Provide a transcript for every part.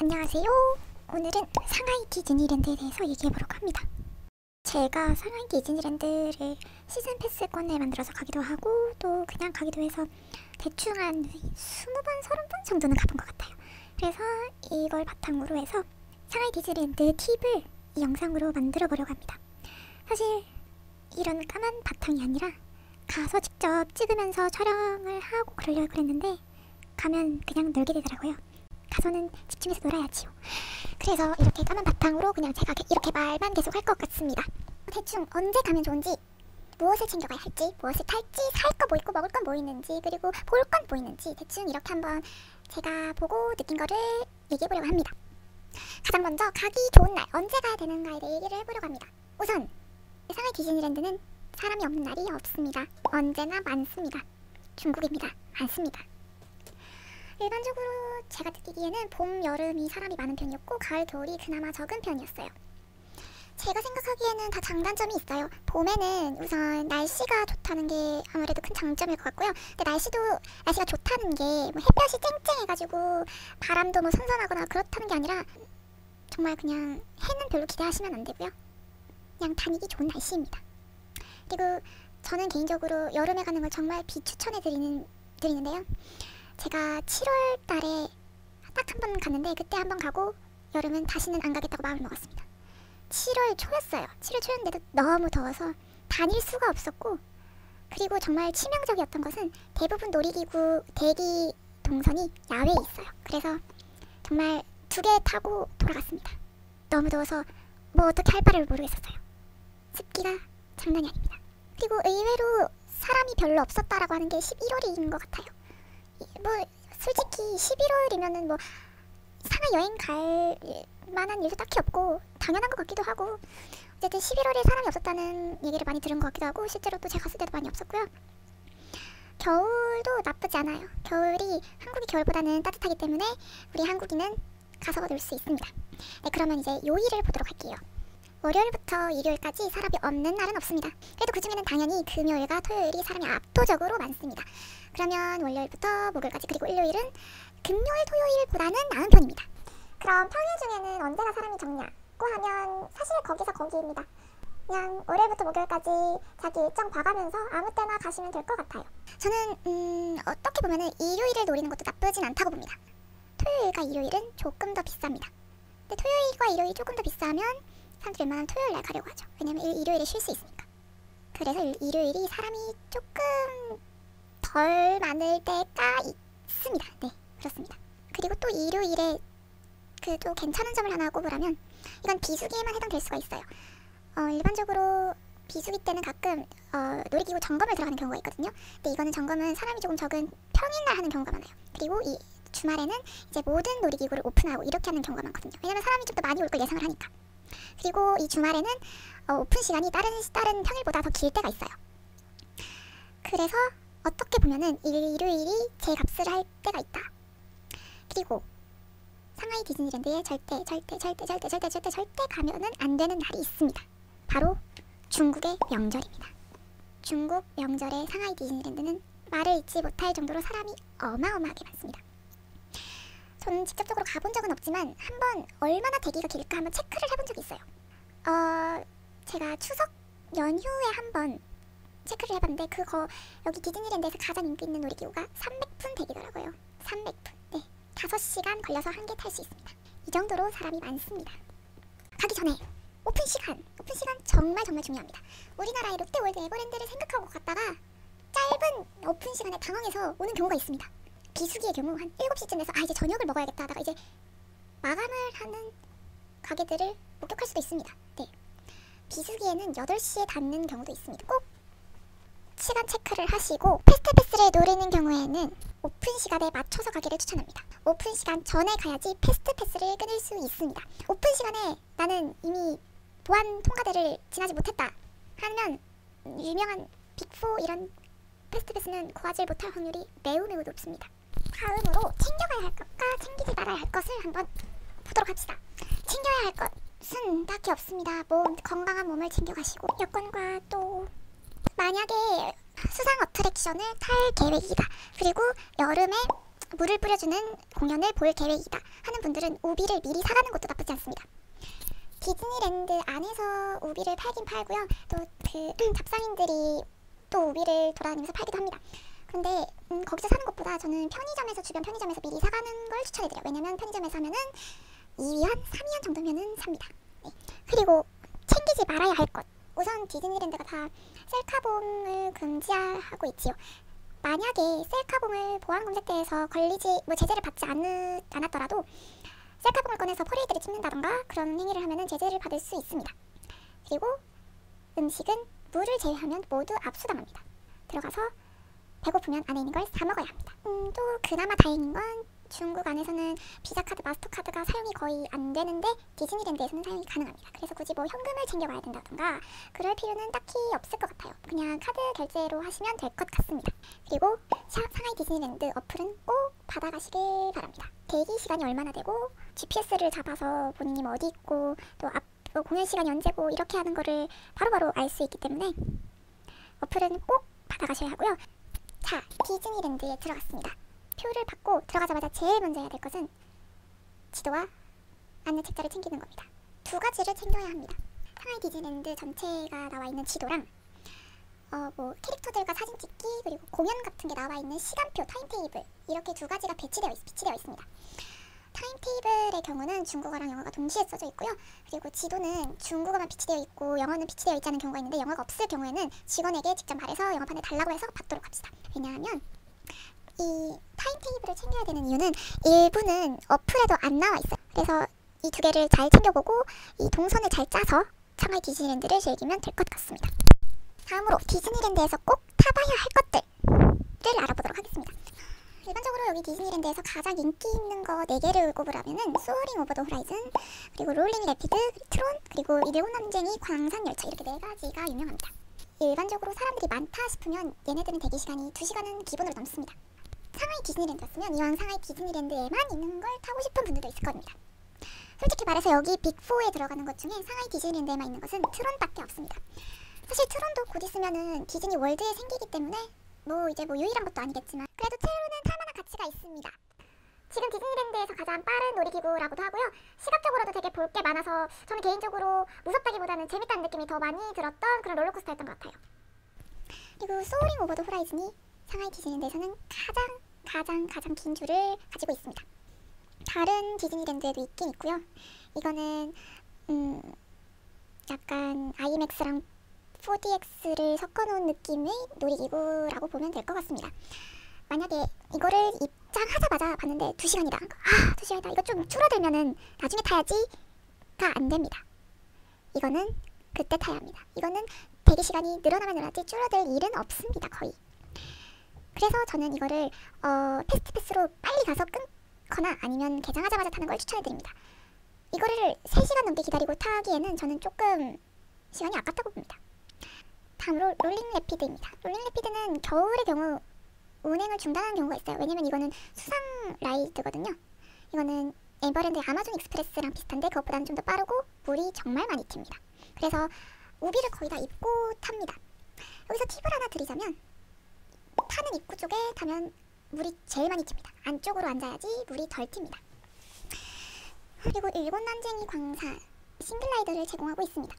안녕하세요. 오늘은 상하이 디즈니랜드에 대해서 얘기해보려고 합니다. 제가 상하이 디즈니랜드를 시즌 패스권을 만들어서 가기도 하고 또 그냥 가기도 해서 대충 한 20번, 30번 정도는 가본 것 같아요. 그래서 이걸 바탕으로 해서 상하이 디즈니랜드 팁을 이 영상으로 만들어 보려고 합니다. 사실 이런 까만 바탕이 아니라 가서 직접 찍으면서 촬영을 하고 그러려고 그랬는데 가면 그냥 놀게 되더라고요. 가서는 집중해서 놀아야지요. 그래서 이렇게 까만 바탕으로 그냥 제가 이렇게 말만 계속 할 것 같습니다. 대충 언제 가면 좋은지, 무엇을 챙겨가야 할지, 무엇을 탈지, 살 거 뭐 있고 먹을 건 뭐 있는지, 그리고 볼 건 뭐 있는지 대충 이렇게 한번 제가 보고 느낀 거를 얘기해보려고 합니다. 가장 먼저 가기 좋은 날, 언제 가야 되는가에 대해 얘기를 해보려고 합니다. 우선 상하이 디즈니랜드는 사람이 없는 날이 없습니다. 언제나 많습니다. 중국입니다. 많습니다. 일반적으로 제가 느끼기에는 봄, 여름이 사람이 많은 편이었고 가을, 겨울이 그나마 적은 편이었어요. 제가 생각하기에는 다 장단점이 있어요. 봄에는 우선 날씨가 좋다는 게 아무래도 큰 장점일 것 같고요. 근데 날씨가 좋다는 게 뭐 햇볕이 쨍쨍해가지고 바람도 뭐 선선하거나 그렇다는 게 아니라 정말 그냥 해는 별로 기대하시면 안 되고요. 그냥 다니기 좋은 날씨입니다. 그리고 저는 개인적으로 여름에 가는 걸 정말 비추천해 드리는데요. 제가 7월 달에 딱 한 번 갔는데 그때 한 번 가고 여름은 다시는 안 가겠다고 마음을 먹었습니다. 7월 초였어요. 7월 초였는데도 너무 더워서 다닐 수가 없었고, 그리고 정말 치명적이었던 것은 대부분 놀이기구 대기 동선이 야외에 있어요. 그래서 정말 2개 타고 돌아갔습니다. 너무 더워서 뭐 어떻게 할 바를 모르겠었어요. 습기가 장난이 아닙니다. 그리고 의외로 사람이 별로 없었다라고 하는 게 11월인 것 같아요. 뭐 솔직히 11월이면은 뭐 상하이 여행 갈 만한 일도 딱히 없고 당연한 것 같기도 하고, 어쨌든 11월에 사람이 없었다는 얘기를 많이 들은 것 같기도 하고 실제로 또 제가 갔을 때도 많이 없었고요. 겨울도 나쁘지 않아요. 겨울이 한국이 겨울보다는 따뜻하기 때문에 우리 한국인은 가서 놀 수 있습니다. 네, 그러면 이제 요일을 보도록 할게요. 월요일부터 일요일까지 사람이 없는 날은 없습니다. 그래도 그중에는 당연히 금요일과 토요일이 사람이 압도적으로 많습니다. 그러면 월요일부터 목요일까지, 그리고 일요일은 금요일, 토요일보다는 나은 편입니다. 그럼 평일 중에는 언제가 사람이 적냐고 하면 사실 거기서 거기입니다. 그냥 월요일부터 목요일까지 자기 일정 봐가면서 아무 때나 가시면 될 것 같아요. 저는 어떻게 보면은 일요일을 노리는 것도 나쁘진 않다고 봅니다. 토요일과 일요일은 조금 더 비쌉니다. 근데 토요일과 일요일이 조금 더 비싸면 사람들이 웬만하면 토요일 날 가려고 하죠. 왜냐면 일요일에 쉴 수 있으니까. 그래서 일요일이 사람이 조금 덜 많을 때가 있습니다. 네, 그렇습니다. 그리고 또 일요일에 또 괜찮은 점을 하나 꼽으라면 이건 비수기에만 해당될 수가 있어요. 일반적으로 비수기 때는 가끔 놀이기구 점검을 들어가는 경우가 있거든요. 근데 이거는 점검은 사람이 조금 적은 평일날 하는 경우가 많아요. 그리고 이 주말에는 이제 모든 놀이기구를 오픈하고 이렇게 하는 경우가 많거든요. 왜냐면 사람이 좀 더 많이 올 걸 예상을 하니까. 그리고 이 주말에는 오픈 시간이 다른 평일보다 더 길 때가 있어요. 그래서 어떻게 보면은 일요일이 제 값을 할 때가 있다. 그리고 상하이 디즈니랜드에 절대 가면은 안 되는 날이 있습니다. 바로 중국의 명절입니다. 중국 명절에 상하이 디즈니랜드는 말을 잇지 못할 정도로 사람이 어마어마하게 많습니다. 저는 직접적으로 가본 적은 없지만 한번 얼마나 대기가 길까 한번 체크를 해본 적이 있어요. 제가 추석 연휴에 한번 체크를 해봤는데 여기 디즈니랜드에서 가장 인기 있는 놀이기구가 300분 대기더라고요. 300분. 네, 5시간 걸려서 한 개 탈 수 있습니다. 이 정도로 사람이 많습니다. 가기 전에 오픈 시간 정말 중요합니다. 우리나라의 롯데월드 에버랜드를 생각하고 갔다가 짧은 오픈 시간에 당황해서 오는 경우가 있습니다. 비수기의 경우 한 7시쯤 돼서 이제 저녁을 먹어야겠다 하다가 이제 마감을 하는 가게들을 목격할 수도 있습니다. 네, 비수기에는 8시에 닫는 경우도 있습니다. 꼭 시간 체크를 하시고 패스트패스를 노리는 경우에는 오픈 시간에 맞춰서 가기를 추천합니다. 오픈 시간 전에 가야지 패스트패스를 끊을 수 있습니다. 오픈 시간에 나는 이미 보안 통과대를 지나지 못했다 하면 유명한 빅4 이런 패스트패스는 구하지 못할 확률이 매우 높습니다. 다음으로 챙겨가야 할 것과 챙기지 말아야 할 것을 한번 보도록 합시다. 챙겨야 할 것은 딱히 없습니다. 건강한 몸을 챙겨가시고, 여권과 또 만약에 수상 어트랙션을 탈 계획이다. 그리고 여름에 물을 뿌려주는 공연을 볼 계획이다 하는 분들은 우비를 미리 사가는 것도 나쁘지 않습니다. 디즈니랜드 안에서 우비를 팔긴 팔고요. 또 그 잡상인들이 또 우비를 돌아다니면서 팔기도 합니다. 그런데 거기서 사는 것보다 저는 편의점에서 주변 편의점에서 미리 사가는 걸 추천해드려요. 왜냐면 편의점에서 사면은 2위안, 3위안 정도면은 삽니다. 네. 그리고 챙기지 말아야 할 것. 우선 디즈니랜드가 다 셀카봉을 금지하고 있지요. 만약에 셀카봉을 보안검색대에서 제재를 받지 않았더라도 셀카봉을 꺼내서 퍼레이드를 찍는다던가 그런 행위를 하면 제재를 받을 수 있습니다. 그리고 음식은 물을 제외하면 모두 압수당합니다. 들어가서 배고프면 안에 있는 걸 사 먹어야 합니다. 또 그나마 다행인 건 중국 안에서는 비자카드, 마스터카드가 사용이 거의 안 되는데 디즈니랜드에서는 사용이 가능합니다. 그래서 굳이 뭐 현금을 챙겨가야 된다던가 그럴 필요는 딱히 없을 것 같아요. 그냥 카드 결제로 하시면 될 것 같습니다. 그리고 상하이 디즈니랜드 어플은 꼭 받아가시길 바랍니다. 대기 시간이 얼마나 되고 GPS를 잡아서 본인이 어디 있고 또 공연 시간이 언제고 이렇게 하는 거를 바로바로 알 수 있기 때문에 어플은 꼭 받아가셔야 하고요. 자, 디즈니랜드에 들어갔습니다. 표를 받고 들어가자마자 제일 먼저 해야 될 것은 지도와 안내 책자를 챙기는 겁니다. 두 가지를 챙겨야 합니다. 상하이 디즈니랜드 전체가 나와 있는 지도랑 캐릭터들과 사진 찍기 그리고 공연 같은 게 나와 있는 시간표, 타임테이블 이렇게 두 가지가 비치되어 있습니다. 타임테이블의 경우는 중국어랑 영어가 동시에 써져 있고요. 그리고 지도는 중국어만 비치되어 있고 영어는 비치되어 있지 않은 경우가 있는데 영어가 없을 경우에는 직원에게 직접 말해서 영어판을 달라고 해서 받도록 합시다. 왜냐하면 이 타임테이블을 챙겨야 되는 이유는 일부는 어플에도 안 나와 있어요. 그래서 이 두 개를 잘 챙겨보고 이 동선을 잘 짜서 상하이 디즈니랜드를 즐기면 될 것 같습니다. 다음으로 디즈니랜드에서 꼭 타봐야 할 것들을 알아보도록 하겠습니다. 일반적으로 여기 디즈니랜드에서 가장 인기 있는 거 4개를 꼽으라면은 소어링 오버 더 호라이즌, 그리고 롤링 래피드, 트론, 그리고 일본남쟁이 광산열차 이렇게 4가지가 유명합니다. 일반적으로 사람들이 많다 싶으면 얘네들은 대기시간이 2시간은 기본으로 넘습니다. 상하이 디즈니랜드였으면 이왕 상하이 디즈니랜드에만 있는 걸 타고 싶은 분들도 있을 겁니다. 솔직히 말해서 여기 빅4에 들어가는 것 중에 상하이 디즈니랜드에만 있는 것은 트론밖에 없습니다. 사실 트론도 곧 있으면은 디즈니 월드에 생기기 때문에 이제 유일한 것도 아니겠지만 그래도 트론은 탈만한 가치가 있습니다. 지금 디즈니랜드에서 가장 빠른 놀이기구라고도 하고요. 시각적으로도 되게 볼 게 많아서 저는 개인적으로 무섭다기보다는 재밌다는 느낌이 더 많이 들었던 그런 롤러코스터였던 것 같아요. 그리고 소어링 오버 더 호라이즌이 상하이 디즈니랜드에서는 가장 긴 줄을 가지고 있습니다. 다른 디즈니랜드에도 있긴 있고요. 이거는 약간 IMAX랑 4DX를 섞어놓은 느낌의 놀이기구라고 보면 될 것 같습니다. 만약에 이거를 입장하자마자 봤는데 2시간이다. 2시간이다. 이거 좀 줄어들면은 나중에 타야지가 안 됩니다. 이거는 그때 타야 합니다. 이거는 대기시간이 늘어나면 늘어나지 줄어들 일은 없습니다. 거의. 그래서 저는 이거를 패스트패스로 빨리 가서 끊거나 아니면 개장하자마자 타는 걸 추천해드립니다. 이거를 3시간 넘게 기다리고 타기에는 저는 조금 시간이 아깝다고 봅니다. 다음으로 롤링 래피드입니다. 롤링 래피드는 겨울의 경우 운행을 중단하는 경우가 있어요. 왜냐면 이거는 수상 라이드거든요. 이거는 에버랜드의 아마존 익스프레스랑 비슷한데 그것보다는 좀 더 빠르고 물이 정말 많이 튑니다. 그래서 우비를 거의 다 입고 탑니다. 여기서 팁을 하나 드리자면 타는 입구 쪽에 타면 물이 제일 많이 튑니다. 안쪽으로 앉아야지 물이 덜 튑니다. 그리고 일본난쟁이 광산 싱글라이더를 제공하고 있습니다.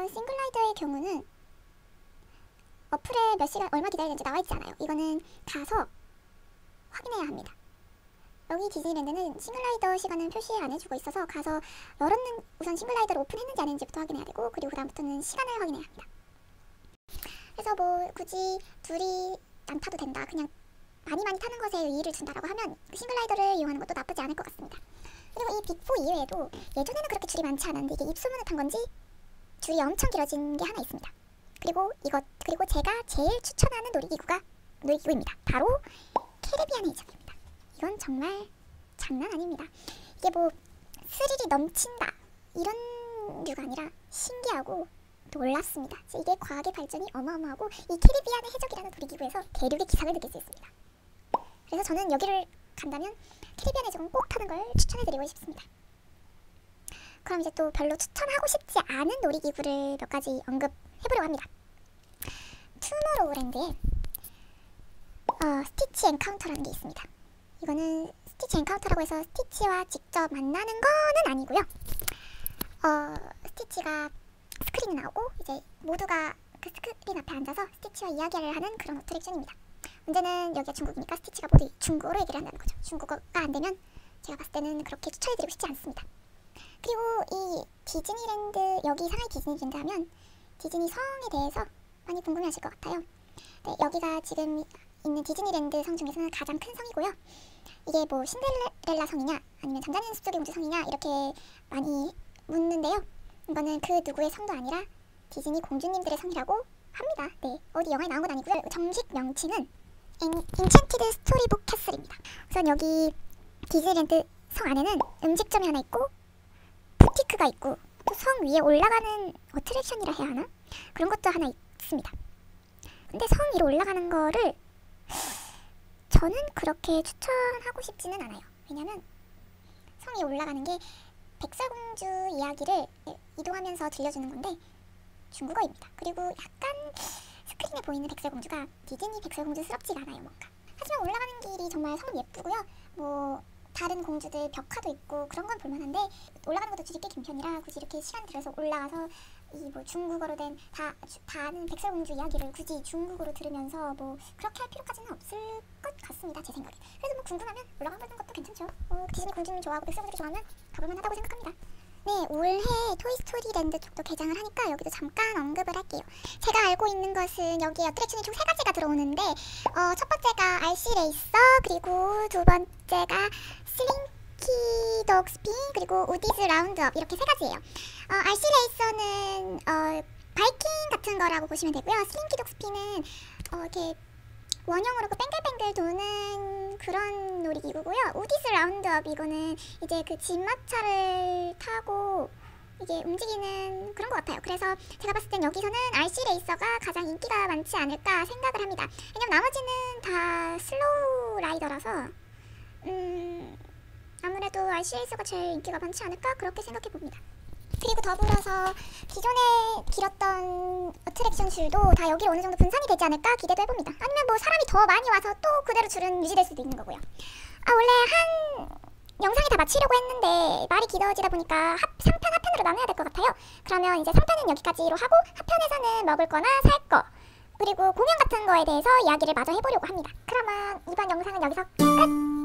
싱글라이더의 경우는 어플에 몇 시간 얼마 기다려야 되는지 나와있지 않아요. 이거는 가서 확인해야 합니다. 여기 디즈니랜드는 싱글라이더 시간은 표시 안 해주고 있어서 가서 열었는 우선 싱글라이더를 오픈했는지 안 했는지부터 확인해야 되고 그리고 그 다음부터는 시간을 확인해야 합니다. 그래서 굳이 둘이 안 타도 된다. 그냥 많이 타는 것에 의의를 준다라고 하면 싱글라이더를 이용하는 것도 나쁘지 않을 것 같습니다. 그리고 이 빅4 이외에도 예전에는 그렇게 줄이 많지 않았는데 이게 입소문을 탄 건지 줄이 엄청 길어진 게 하나 있습니다. 그리고 제가 제일 추천하는 놀이기구입니다. 바로 캐리비안 해적입니다. 이건 정말 장난 아닙니다. 이게 스릴이 넘친다 이런 류가 아니라 신기하고 놀랍습니다. 이게 과학의 발전이 어마어마하고 이 캐리비안의 해적이라는 놀이기구에서 대륙의 기상을 느낄 수 있습니다. 그래서 저는 여기를 간다면 캐리비안 해적은 꼭 타는 걸 추천해드리고 싶습니다. 그럼 이제 또 별로 추천하고 싶지 않은 놀이기구를 몇 가지 언급해보려고 합니다. 투모로우랜드에 스티치 엔카운터라는 게 있습니다. 이거는 스티치 엔카운터라고 해서 스티치와 직접 만나는 거는 아니고요. 스티치가 스크린에 나오고 이제 모두가 그 스크린 앞에 앉아서 스티치와 이야기를 하는 그런 어트랙션입니다. 문제는 여기가 중국이니까 스티치가 모두 중국어로 얘기를 한다는 거죠. 중국어가 안 되면 제가 봤을 때는 그렇게 추천해드리고 싶지 않습니다. 그리고 이 디즈니랜드, 여기 상하이 디즈니랜드 하면 디즈니 성에 대해서 많이 궁금해하실 것 같아요. 네, 여기가 지금 있는 디즈니랜드 성 중에서는 가장 큰 성이고요. 이게 뭐 신데렐라 성이냐 아니면 잠자는 숲속의 공주 성이냐 이렇게 많이 묻는데요. 이거는 그 누구의 성도 아니라 디즈니 공주님들의 성이라고 합니다. 네, 어디 영화에 나온 건 아니고요. 정식 명칭은 인챈티드 스토리북 캐슬입니다. 우선 여기 디즈니랜드 성 안에는 음식점이 하나 있고 부티크가 있고 또 성 위에 올라가는 어트랙션이라 해야 하나? 그런 것도 하나 있습니다. 근데 성 위로 올라가는 거를 저는 그렇게 추천하고 싶지는 않아요. 왜냐면 성 위에 올라가는 게 백설공주 이야기를 이동하면서 들려주는 건데 중국어입니다. 그리고 약간 스크린에 보이는 백설공주가 디즈니 백설공주스럽지가 않아요. 뭔가. 하지만 올라가는 길이 정말 성 예쁘고요. 뭐 다른 공주들 벽화도 있고 그런 건 볼만한데 올라가는 것도 줄이 꽤 긴 편이라 굳이 이렇게 시간 들여서 올라가서 이 뭐 중국어로 된 다 아는 백설공주 이야기를 굳이 중국어로 들으면서 뭐 그렇게 할 필요까지는 없을 것 같습니다. 제 생각에. 그래도 뭐 궁금하면 올라가보는 것도 괜찮죠. 디즈니 공주님 좋아하고 백설공주 좋아하면 가볼만 하다고 생각합니다. 네, 올해 토이스토리랜드 쪽도 개장을 하니까 여기도 잠깐 언급을 할게요. 제가 알고 있는 것은 여기에 어트랙션이 총 3가지가 들어오는데 첫 번째가 RC 레이서, 그리고 두 번째가 슬링키 독 스핀, 그리고 우디즈 라운드업 이렇게 3가지예요. RC 레이서는 바이킹 같은 거라고 보시면 되고요. 슬링키 독 스핀은 이렇게 원형으로 그 뱅글뱅글 도는 그런 놀이기구고요. 우디스 라운드업 이거는 이제 그 진마차를 타고 이게 움직이는 그런 것 같아요. 그래서 제가 봤을 땐 여기서는 RC 레이서가 가장 인기가 많지 않을까 생각을 합니다. 왜냐면 나머지는 다 슬로우 라이더라서 아무래도 RC 레이서가 제일 인기가 많지 않을까 그렇게 생각해 봅니다. 그리고 더불어서 기존에 길었던 어트랙션 줄도 다 여기로 어느 정도 분산이 되지 않을까 기대도 해봅니다. 아니면 뭐 사람이 더 많이 와서 또 그대로 줄은 유지될 수도 있는 거고요. 원래 한 영상이 다 마치려고 했는데 말이 길어지다 보니까 3편 하편으로 나눠야 될 것 같아요. 그러면 이제 3편은 여기까지로 하고 하편에서는 먹을 거나 살 거 그리고 공연 같은 거에 대해서 이야기를 마저 해보려고 합니다. 그러면 이번 영상은 여기서 끝!